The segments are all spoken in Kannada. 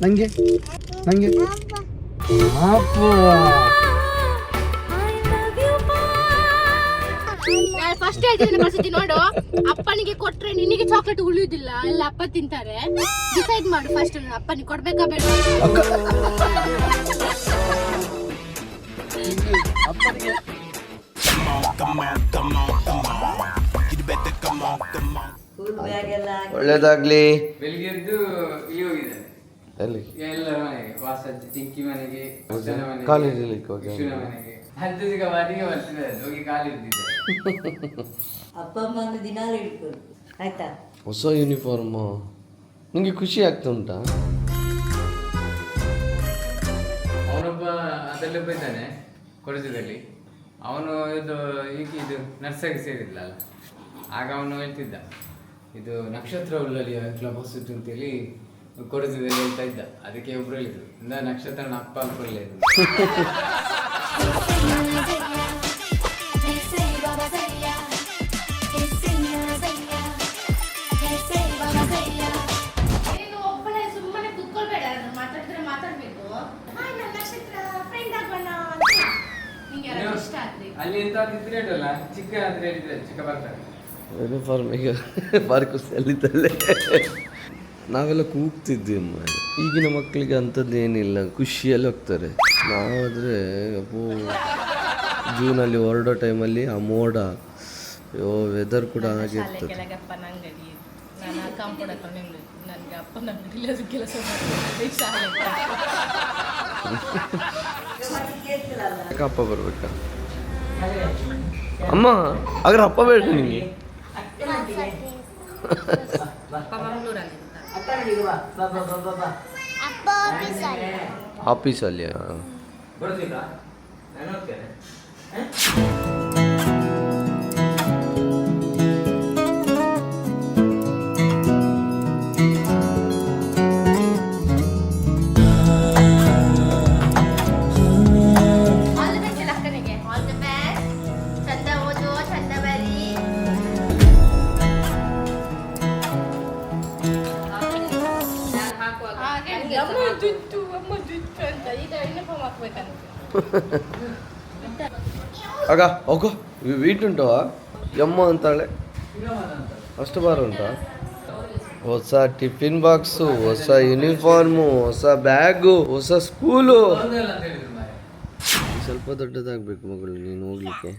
ನಂಗೆ ನಂಗೆ ಫಸ್ಟ್ ಹೇಳ್ತೀನಿ ನೋಡು, ಅಪ್ಪನಿಗೆ ಕೊಟ್ರೆ ನಿನಗೆ ಚಾಕ್ಲೇಟ್ ಉಳಿಯುವುದಿಲ್ಲ, ಎಲ್ಲ ಅಪ್ಪ ತಿಂತಾರೆ. ಡಿಸೈಡ್ ಮಾಡು ಫಸ್ಟ್, ಅಪ್ಪನಿಗೆ ಕೊಡ್ಬೇಕಾ ಬೇಡ? ಒಳ್ಳೇದಾಗ್ಲಿ. ಬೆಳಿಗ್ಗೆ ಎದ್ದು ಹೋಗಿದ್ದಾನೆ ಎಲ್ಲಿ? ಎಲ್ಲರ ಮನೆಗೆ, ವಾಸಜ್ಜಿ ಚಿಂಕಿ ಮನೆಗೆ, ಕಾಲೇಜಲ್ಲಿ ವಿಷ್ಣುನ ಮನೆಗೆ. ಅದು ಈಗ ಮನೆಗೆ ಬರ್ತಿದ್ದೆ, ಹೋಗಿ ಕಾಲು ಇರ್ತಿದ್ದೆ. ಅಪ್ಪ ಅಮ್ಮನ ದಿನಾಲು ಇಟ್ಕೊಂಡು ಆಯ್ತಾ. ಹೊಸ ಯೂನಿಫಾರ್ಮು ನಿಂಗೆ ಖುಷಿ ಆಗ್ತುಂಟಾ? ಅವನೊಬ್ಬ ಅದರಲ್ಲೊಬ್ಬ ಇದ್ದಾನೆ ಕೊಡಜದಲ್ಲಿ. ಅವನು ಇದು ಇದು ನರ್ಸರಿ ಸೇರಿಲ್ಲ ಅಲ್ಲ, ಆಗ ಅವನು ಹೇಳ್ತಿದ್ದ ಇದು ನಕ್ಷತ್ರ ಉಳ್ಳಲ್ಲಿ ಕ್ಲಬ್ ಹೌಸ್ ಇತ್ತು ಅಂತೇಳಿ ಕೊಡಜದಲ್ಲಿ ಹೇಳ್ತಾ ಇದ್ದ. ಅದಕ್ಕೆ ಒಬ್ರು ಹೇಳಿದ್ರು, ಇಂದ ನಕ್ಷತ್ರ ಅಪ್ಪ ಅನ್ಕೊಳ್ಳೇ ಅಲ್ಲಿ ಎಂತ ಇದ್ರೆ ಹೇಳಲ್ಲ, ಚಿಕ್ಕ ಅಂದ್ರೆ ಹೇಳಿದ್ರೆ ಚಿಕ್ಕ ಬರ್ತಾರೆ. ಯೂನಿಫಾರ್ಮಿಗೆ ಬಾರಿ ಖುಷಿ ಅಲ್ಲಿದ್ದಲ್ಲೇ ನಾವೆಲ್ಲ ಕೂಗ್ತಿದ್ವಿ. ಈಗಿನ ಮಕ್ಕಳಿಗೆ ಅಂಥದ್ದು ಏನಿಲ್ಲ, ಖುಷಿಯಲ್ಲಿ ಹೋಗ್ತಾರೆ. ನಾವಾದರೆ ಅಪ್ಪೋ ಜೂನಲ್ಲಿ ಹೊರಡೋ ಟೈಮಲ್ಲಿ ಆ ಮೋಡ, ವೆದರ್ ಕೂಡ ಆಗಿರ್ತದೆ. ಅಪ್ಪ ಬರ್ಬೇಕಾ? ಅಮ್ಮ ಹಾಗಾದ್ರೆ ಅಪ್ಪ ಬೇಡ ನಿಮಗೆ? ಆಫೀಸಲ್ಲಿ ಆಗ ಹೋಗೋ ವೀಟ್ ಉಂಟು ಯಮ್ಮ ಅಂತಾಳೆ, ಅಷ್ಟು ಬಾರ ಉಂಟಾ? ಹೊಸ ಟಿಫಿನ್ ಬಾಕ್ಸು, ಹೊಸ ಯೂನಿಫಾರ್ಮು, ಹೊಸ ಬ್ಯಾಗು, ಹೊಸ ಸ್ಕೂಲು. ಸ್ವಲ್ಪ ದೊಡ್ಡದಾಗಬೇಕು ಮಗಳು ನೀನು ಹೋಗ್ಲಿಕ್ಕೆ.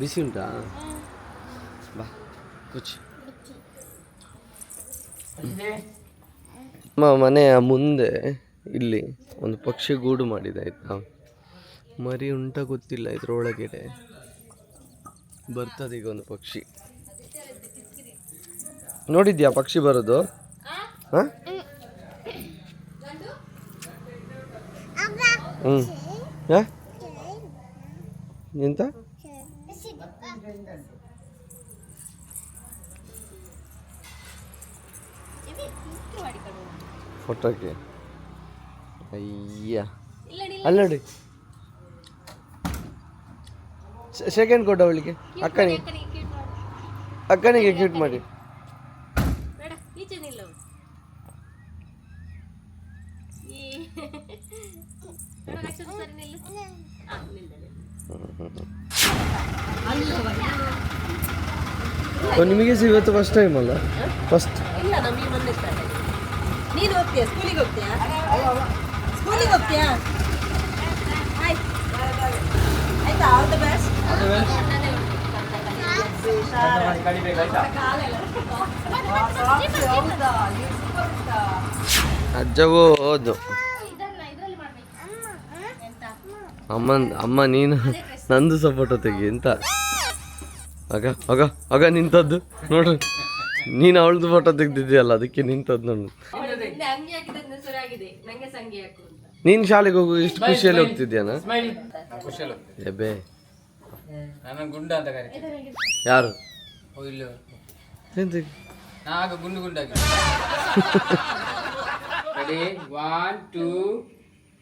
ಬಿಸಿ ಉಂಟಾ? ಬಾ ಕುಚ್. ಮನೆಯ ಮುಂದೆ ಇಲ್ಲಿ ಒಂದು ಪಕ್ಷಿ ಗೂಡು ಮಾಡಿದೆ ಆಯ್ತಾ. ಮರಿ ಉಂಟ ಗೊತ್ತಿಲ್ಲ, ಇದ್ರೊಳಗಡೆ ಬರ್ತದೆ ಈಗ ಒಂದು ಪಕ್ಷಿ. ನೋಡಿದ್ಯಾ ಪಕ್ಷಿ ಬರೋದು? ಹಾಂ ಎಂತ ಫೋಟೋಕ್ಕೆ? ಅಯ್ಯ ಅಲ್ಲಡಿ, ಸೆಕೆಂಡ್ ಕೊಟ್ಟ ಅವಳಿಗೆ, ಅಕ್ಕನಿಗೆ ಕ್ಯೂಟ್ ಮಾಡಿ. ನಿಮಗೆ ಇವತ್ತು ಫಸ್ಟ್ ಟೈಮ್ ಅಲ್ಲ? ಫಸ್ಟ್ ನೀನು ಹೋಗ್ತೀಯಾ ಸ್ಕೂಲಿಗೆ? ಹೋಗ್ತೀಯಾ ಸ್ಕೂಲಿಗೆ ಹೋಗ್ತೀಯಾ? ಆಯ್ತಾ, ಆಲ್ ದ ಬೆಸ್ಟ್. ಅಜ್ಜವೂ ಹೌದು. ಅಮ್ಮ ನೀನು ನಂದು ಸಪೋಟೋ ತೆಗಿ ಅಂತ. ಆಗ ನಿಂತದ್ದು ನೋಡು, ನೀನು ಅವಳದು ಫೋಟೋ ತೆಗ್ದಿದ್ಯಲ್ಲ, ಅದಕ್ಕೆ ನಿಂತದ್ದು ನೋಡು. ನೀನು ಶಾಲೆಗೆ ಹೋಗು, ಇಷ್ಟು ಖುಷಿಯಲ್ಲಿ ಹೋಗ್ತಿದ್ಯಾನ? ಎಬೆ ಗುಂಡ ಅಂತ ಕರೀತಾರೆ. ಯಾರು? ನಾಗ ಗುಂಡು ಗುಂಡಾಗಿ. Ready 1 2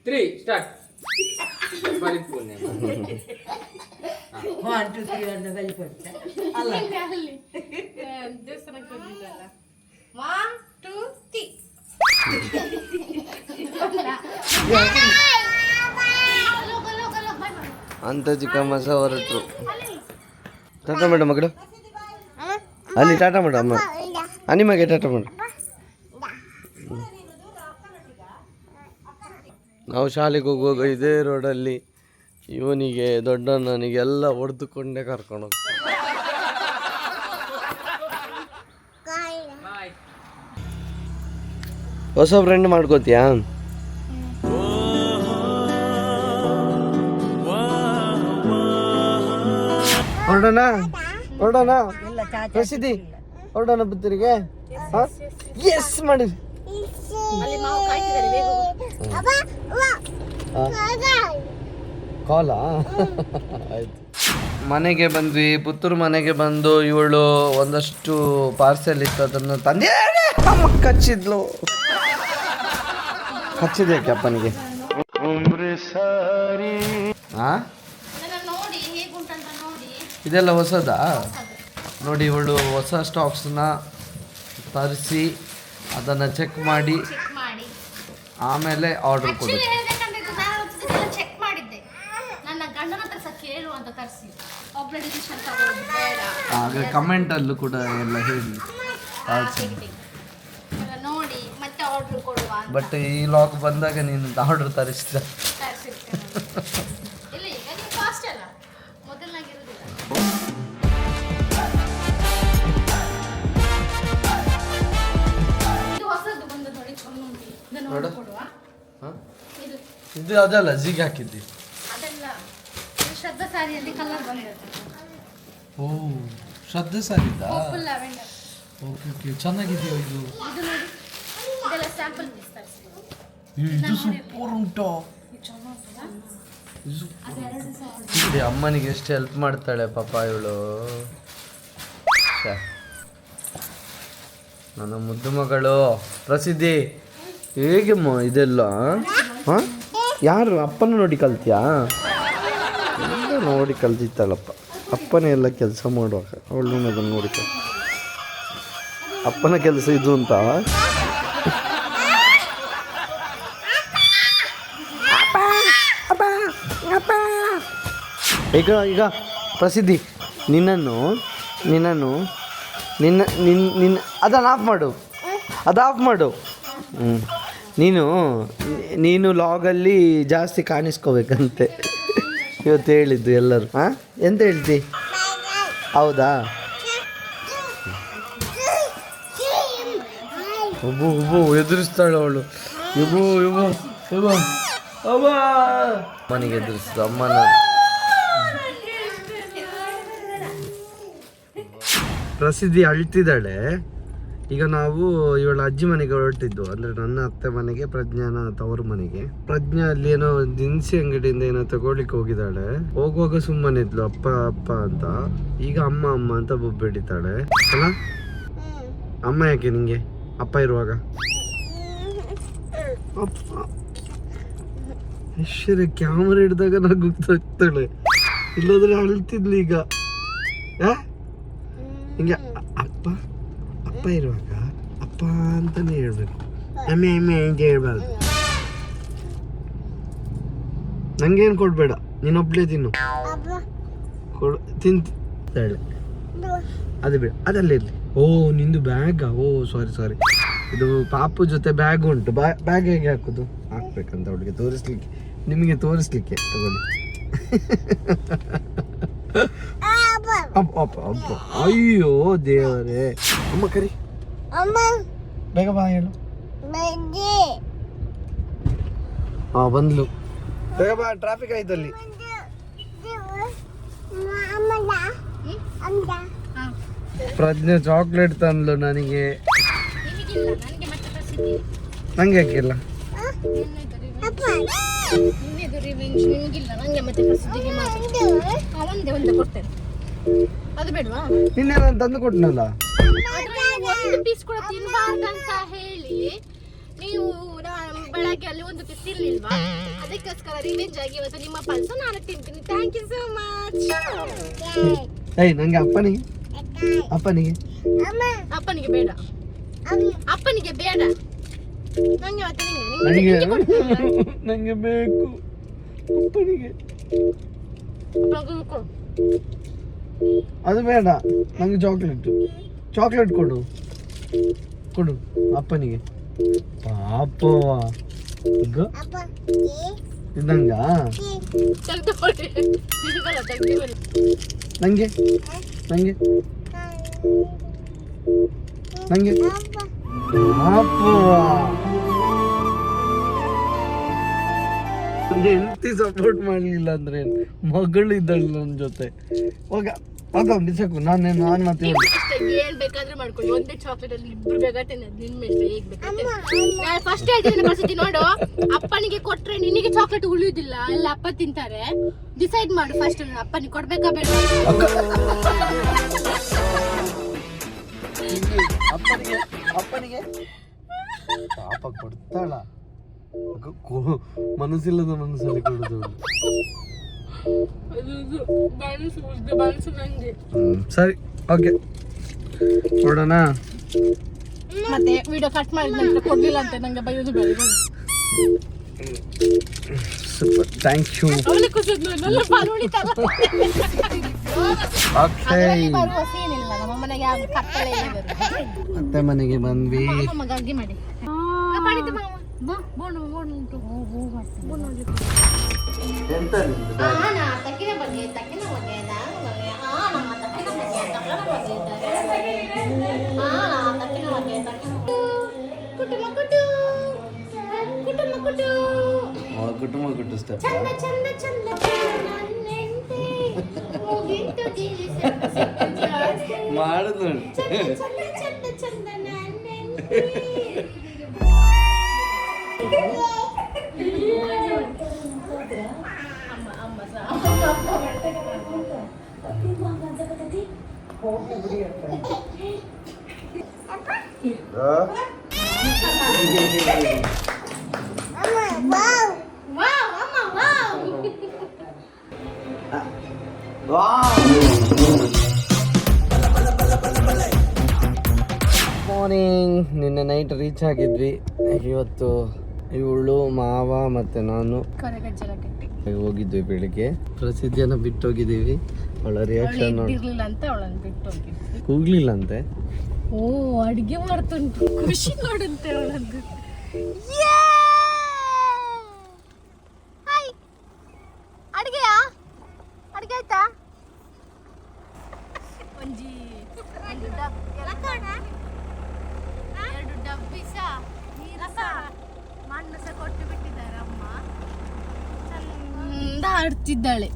3 start. 1 2 3 ಅನ್ನ ಬಲಿಪಡ್ತ ಅಲ್ಲ. 1 2 ಅಂತ ಚಿಕ್ಕಮ್ಮ ಸಹ ಹೊರಟರು. ಟಾಟಾ ಮಾಡು ಮಗಳು, ಅಲ್ಲಿ ಟಾಟಾ ಮಾಡು ಅಮ್ಮ, ನಿಮಗೆ ಟಾಟಾ ಮಾಡು. ನಾವು ಶಾಲೆಗೆ ಹೋಗುವಾಗ ಇದೇ ರೋಡಲ್ಲಿ ಇವನಿಗೆ ದೊಡ್ಡಣ್ಣನಿಗೆಲ್ಲ ಹೊಡೆದುಕೊಂಡೇ ಕರ್ಕೊಂಡು ಹೋಗ್ತಾರೆ. ಹೊಸ ಫ್ರೆಂಡ್ ಮಾಡ್ಕೋತೀಯಾ? ಹೊರಡೋಣ ಹೊರಡೋಣ ಪ್ರಸಿದ್ಧಿ ಹೊರಡೋಣ ಪುತ್ತೂರಿಗೆ. ಎಸ್ ಮಾಡಿ ಕಾಲಾ ಆಯ್ತು. ಮನೆಗೆ ಬಂದ್ವಿ, ಪುತ್ತೂರು ಮನೆಗೆ ಬಂದು ಇವಳು ಒಂದಷ್ಟು ಪಾರ್ಸೆಲ್ ಇತ್ತು ಅದನ್ನು ತಂದೆ ಕಚ್ಚಿದ್ಲು. ಕಚ್ಚಿದೆ ಅಪ್ಪನಿಗೆ. ಇದೆಲ್ಲ ಹೊಸದಾ? ನೋಡಿ ಇವಳು ಹೊಸ ಸ್ಟಾಕ್ಸ್ನ ತರಿಸಿ ಅದನ್ನು ಚೆಕ್ ಮಾಡಿ ಆಮೇಲೆ ಆರ್ಡರ್ ಕೊಡು. ಚೆಕ್ ಮಾಡಿದ್ದೆ, ನನ್ನ ಗಂಡನ ಹತ್ರ ಸಹ ಕೇಳು ಅಂತ ತರಿಸಿ ಆಗ ಕಮೆಂಟಲ್ಲೂ ಕೂಡ ಎಲ್ಲ ಹೇಳಿ ನೋಡಿ ಮತ್ತೆ ಆರ್ಡರ್ ಕೊಡುವ. ಬಟ್ ಈ ಲಾಕ್ ಬಂದಾಗ ನೀನು ಆರ್ಡರ್ ತರಿಸಿದ. ಇಲ್ಲ ಈಗ ನೀವು ಫಾಸ್ಟ್ ಅಲ್ಲ, ಮೊದಲನಾಗಿರೋದಿಲ್ಲ. ಇದು ಹೊಸದು ಬಂದು ನೋಡಿ, ಇದನ್ನು order ಕೊಡುವ. ಇದು ಅದಲ್ಲ ಜಿಗ್ ಹಾಕಿದ್ದಿ ಅದೆಲ್ಲ ಶ್ರದ್ಧಾ ಸಾರಿಯಲ್ಲಿ ಕಲರ್ ಬಂದಿರುತ್ತೆ. ಓ ಶ್ರದ್ಧಾ ಸಾರಿದಾ? Full lavender. ಓಕೆ ಓಕೆ, ಚೆನ್ನಾಗಿದೆಯೋ ಇದು? ಇದು ನೋಡಿ, ಇದೆಲ್ಲ ಸ್ಯಾಂಪಲ್ ಪೀಸ್ ತರಿಸಿ. ಇದು ಸೂಪರ್ ಉಂಟು. ಇದೆ ಅಮ್ಮನಿಗೆ ಎಷ್ಟು ಹೆಲ್ಪ್ ಮಾಡ್ತಾಳೆ ಪಾಪ ಇವಳು. ನನ್ನ ಮುದ್ದು ಮಗಳು ಪ್ರಸಿದ್ಧಿ. ಹೇಗೆ ಇದೆಲ್ಲ ಹಾಂ? ಯಾರು ಅಪ್ಪನ ನೋಡಿ ಕಲ್ತಿಯಾ? ಎಲ್ಲ ನೋಡಿ ಕಲ್ತಿತ್ತಲ್ಲಪ್ಪ. ಅಪ್ಪನೇ ಎಲ್ಲ ಕೆಲಸ ಮಾಡುವಾಗ ಅವಳು ಅದನ್ನು ನೋಡಿ ಅಪ್ಪನ ಕೆಲಸ ಇದು ಅಂತ. ಈಗ ಪ್ರಸಿದ್ಧಿ ನಿನ್ನನ್ನು ಅದನ್ನು ಆಫ್ ಮಾಡು, ಅದು ಆಫ್ ಮಾಡು. ನೀನು ಲಾಗಲ್ಲಿ ಜಾಸ್ತಿ ಕಾಣಿಸ್ಕೋಬೇಕಂತೆ ಇವತ್ತು ಹೇಳಿದ್ದು ಎಲ್ಲರೂ. ಹಾಂ ಎಂತ ಹೇಳ್ತಿ? ಹೌದಾ? ಒಬ್ಬ ಎದುರಿಸ್ತಾಳೆ ಅವಳು. ಅಮ್ಮನಿಗೆ ಎದುರಿಸ್ತು ಅಮ್ಮನ. ಪ್ರಸಿದ್ಧಿ ಅಳ್ತಿದ್ದಾಳೆ. ಈಗ ನಾವು ಇವಳ ಅಜ್ಜಿ ಮನೆಗೆ ಹೊರಟಿದ್ದು, ಅಂದರೆ ನನ್ನ ಅತ್ತೆ ಮನೆಗೆ, ಪ್ರಜ್ಞಾನ ತವರು ಮನೆಗೆ. ಪ್ರಜ್ಞಾ ಅಲ್ಲಿ ಏನೋ ದಿನಸಿ ಅಂಗಡಿಯಿಂದ ಏನೋ ತಗೊಳ್ಳಿಕ್ಕೆ ಹೋಗಿದ್ದಾಳೆ. ಹೋಗುವಾಗ ಸುಮ್ಮನೆ ಇದ್ಲು ಅಪ್ಪ ಅಪ್ಪ ಅಂತ. ಈಗ ಅಮ್ಮ ಅಮ್ಮ ಅಂತ ಬೊಬ್ಬಿಡಿತಾಳೆ ಅಲ್ಲ? ಅಮ್ಮ ಯಾಕೆ ನಿಂಗೆ ಅಪ್ಪ ಇರುವಾಗ? ಅಪ್ಪ ಐಶ್ವರ್ಯ ಕ್ಯಾಮರಾ ಹಿಡಿದಾಗ ನಗುತ್ತಾಳೆ, ಇಲ್ಲದ್ರೆ ಅಳ್ತಿದ್ಲು. ಈಗ ಹಿಂಗೆ ಅಪ್ಪ ಅಪ್ಪ ಇರುವಾಗ ಅಪ್ಪ ಅಂತಾನೆ ಹೇಳ್ಬೇಕು, ಅಮ್ಮೆ ಅಮ್ಮೆ ಅಂತ ಹೇಳ್ಬಾರ್ದು. ನಂಗೇನು ಕೊಡ್ಬೇಡ, ನೀನೊಬ್ಳೇ ತಿನ್ನು. ತಿಂತಾಳೆ ಅದು ಬೇಡ, ಅದಲ್ಲೇ ಇರಲಿ. ಓ ನಿಂದು ಬ್ಯಾಗಾ? ಓ ಸಾರಿ, ಇದು ಪಾಪು ಜೊತೆ ಬ್ಯಾಗ್ ಉಂಟು. ಬ್ಯಾಗ್ ಹೇಗೆ ಹಾಕೋದು? ಹಾಕ್ಬೇಕಂತ ಅವಳಿಗೆ ತೋರಿಸ್ಲಿಕ್ಕೆ, ನಿಮಗೆ ತೋರಿಸ್ಲಿಕ್ಕೆ. ತಗೊಳ್ಳಿ. ಅಪ್ಪ ಅಯ್ಯೋ ದೇವರೇ. ಅಮ್ಮ ಕರಿ, ಬೇಗ ಬಾ ಹೇಳು. ಬಂದ್ಲು, ಬೇಗ ಬಾ, ಟ್ರಾಫಿಕ್ ಆಯ್ತು ಅಲ್ಲಿ. ಪ್ರಜ್ಞೆ ಚಾಕ್ಲೇಟ್ ತಂದ್ಲು ನನಗೆ. ನಂಗೆ ಯಾಕಿಲ್ಲ? ಅದು ಬೇಡವಾ? ನಿನ್ನೆ ನಾನು ತಂದು ಕೊಟ್ಟನಲ್ಲ. ಒಂದು ಪೀಸ್ ಕೂಡ ತಿನ್ಬಾರ್ದಂತ ಹೇಳಿ ನೀವು ಬೆಳಗ್ಗೆ ಅಲ್ಲಿ ಒಂದು ಪೀಸ್ ತಿನ್ಲಿಲ್ವಾ? ಅದಕ್ಕೋಸ್ಕರ ರಿವೆಂಜ್ ಆಗಿ ಇವತ್ತು ನಿಮ್ಮ ಪಲ್ಸ ನಾನು ತಿಂತೀನಿ. Thank you so much. ನಂಗೆ ಅಪ್ಪನಿಗೆ ಅಪ್ಪನಿಗೆ ಬೇಡ, ಅಪ್ಪನಿಗೆ ಬೇಡ. ನಂಗೆ ಮತ್ತೆ ನನಗೆ ನಿಂಗೆ ನನಗೆ ಬೇಕು ಅಪ್ಪನಿಗೆ. ಅದು ಬೇಡ, ನಂಗೆ ಚಾಕ್ಲೇಟ್ ಕೊಡು ಅಪ್ಪನಿಗೆ. ಪಾಪವ ಈಗ ಇದಂಗ ನಂಗೆ ಪಾಪವ ಹೆಂಡತಿ ಸಪೋರ್ಟ್ ಮಾಡ್ಲಿಲ್ಲ ಅಂದ್ರೆ ಮಗಳು ಇದ್ದಳು ನನ್ನ ಜೊತೆ. ಹೋಗ ಬಿಸಾಕು. ನಾನು ಮತ್ತೆ ಏನ್ ಬೇಕಾದ್ರೆ ಮಾಡ್ಕೊಳ್ಳಿ, ಒಂದೇ ಚಾಕ್ಲೇಟ್ ಅಲ್ಲಿ ಇಬ್ರು ಬೇಕಾಗ್ತೇನೆ. ನಿನ್ ಮೇಲೆ ಹೇಗ್ ಬೇಕಾಗ್ತೇನೆ ನಾನು ಫಸ್ಟ್ ಹೇಳ್ತೀನಿ ಪರಿಸ್ಥಿತಿ ನೋಡು. ಅಪ್ಪನಿಗೆ ಕೊಟ್ರೆ ನಿನಗೆ ಚಾಕ್ಲೇಟ್ ಉಳಿಯುದಿಲ್ಲ, ಎಲ್ಲ ಅಪ್ಪ ತಿಂತಾರೆ. ಡಿಸೈಡ್ ಮಾಡು ಫಸ್ಟ್, ಅಪ್ಪನಿಗೆ ಕೊಡ್ಬೇಕಾ ಬೇಡ. ಅಪ್ಪನಿಗೆ ಪಾಪ ಕೊಡ್ತಾಳ, ಮನಸ್ಸಿಲ್ಲದ ಮನಸ್ಸಲ್ಲಿ ಕೊಡುದು. ಸರಿ, ಓಕೆ ನೋಡೋಣ. ಮತ್ತೆ ವಿಡಿಯೋ ಕಟ್ ಮಾಡಿದ ನಂತರ ಕೊಡ್ಲಿಲ್ಲ ಅಂತ ನಂಗೆ ಬೈಯೋದು ಬೇಡ. Super, thank you. ಅವಳಿಗೆ ಖುಷಿದ್ಲು, ನನ್ನ ಪಾಲು ಉಳಿತಲ್ಲ. ಬರುವ ಸೀನ್ ಇಲ್ಲ ನಮ್ಮ ಮನೆಗೆ, ಯಾವ ಕತ್ತಲೆ ಅತ್ತೆ ಮನೆಗೆ ಬಂದ್ವಿ. ಗಂಗಿ ಮಾಡಿ ತಕ್ಕಿನ ಬಗ್ಗೆ ಕುಟುಂಬ ಸ್ಟೆಪ್ ಮಾಡುದು. ಮಾರ್ನಿಂಗ್, ನಿನ್ನೆ ನೈಟ್ ರೀಚ್ ಆಗಿದ್ವಿ. ಇವತ್ತು ಇವಳು ಮಾವ ಮತ್ತೆ ನಾನು ಹೋಗಿದ್ವಿ ಬೆಳಿಗ್ಗೆ. ಪ್ರಸಿದ್ಧಿಯನ್ನ ಬಿಟ್ಟು ಹೋಗಿದ್ದೀವಿ. ಅವಳ ರಿಯಾಕ್ಷನ್ ಕೂಗ್ಲಿಲ್ಲ ಅಂತೆ. ಓ, ಅಡಿಗೆ ಮಾಡ್ತುಂಟು, ಖುಷಿ ನೋಡುತ್ತೆ ಅವಳದ್ದು. ಅಡಿಗೆ ಆಯ್ತಾ? ಒಂಜಿ 2 ಡಬ್ಬಿ ನೀರಸ ಮಣ್ಣು ಸಹ ಕೊಟ್ಟು ಬಿಟ್ಟಿದ್ದಾರೆ. ಅಮ್ಮ ಚಂದ ಆಡ್ತಿದ್ದಾಳೆ,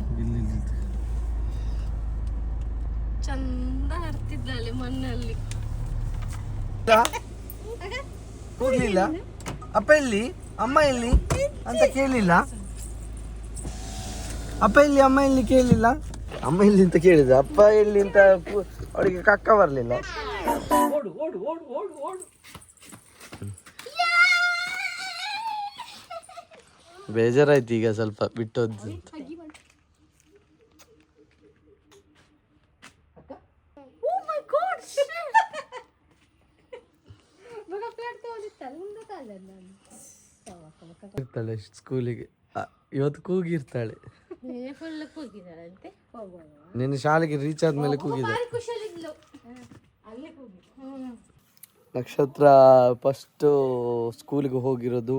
ಚಂದ ಆಡ್ತಿದ್ದಾಳೆ ಮಣ್ಣಲ್ಲಿ. ಹೋಗ್ಲಿಲ್ಲ. ಅಪ್ಪ ಎಲ್ಲಿ, ಅಮ್ಮ ಎಲ್ಲಿ ಅಂತ ಕೇಳಿಲ್ಲ. ಅಪ್ಪ ಎಲ್ಲಿ, ಅಮ್ಮ ಎಲ್ಲಿ ಕೇಳಿಲ್ಲ. ಅಮ್ಮ ಎಲ್ಲಿ ಅಂತ ಕೇಳಿದ, ಅಪ್ಪ ಎಲ್ಲಿ ಅಂತ ಅವಳಿಗೆ ಕಕ್ಕ ಬರ್ಲಿಲ್ಲ. ಬೇಜಾರಾಯ್ತು ಈಗ ಸ್ವಲ್ಪ ಬಿಟ್ಟೋದ್ದು. ಇರ್ತಾಳೆ ಸ್ಕೂಲಿಗೆ, ಇವತ್ತು ಕೂಗಿರ್ತಾಳೆ. ನಿನ್ನ ಶಾಲೆಗೆ ರೀಚ್ ಆದ್ಮೇಲೆ ಕೂಗಿದೆ. ನಕ್ಷತ್ರ ಫಸ್ಟು ಸ್ಕೂಲಿಗೆ ಹೋಗಿರೋದು,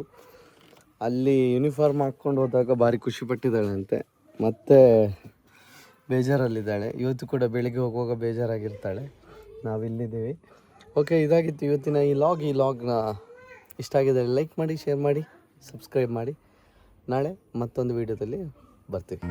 ಅಲ್ಲಿ ಯೂನಿಫಾರ್ಮ್ ಹಾಕ್ಕೊಂಡು ಹೋದಾಗ ಭಾರಿ ಖುಷಿ ಪಟ್ಟಿದ್ದಾಳೆ ಅಂತೆ. ಮತ್ತೆ ಬೇಜಾರಲ್ಲಿದ್ದಾಳೆ. ಇವತ್ತು ಕೂಡ ಬೆಳಿಗ್ಗೆ ಹೋಗುವಾಗ ಬೇಜಾರಾಗಿರ್ತಾಳೆ. ನಾವಿಲ್ಲಿದ್ದೀವಿ. ಓಕೆ, ಇದಾಗಿತ್ತು ಇವತ್ತಿನ ಈ ಲಾಗ್ನ ಇಷ್ಟ ಆಗಿದೆ ಲೈಕ್ ಮಾಡಿ, ಶೇರ್ ಮಾಡಿ, ಸಬ್ಸ್ಕ್ರೈಬ್ ಮಾಡಿ. ನಾಳೆ ಮತ್ತೊಂದು ವಿಡಿಯೋದಲ್ಲಿ ಬರ್ತೀವಿ.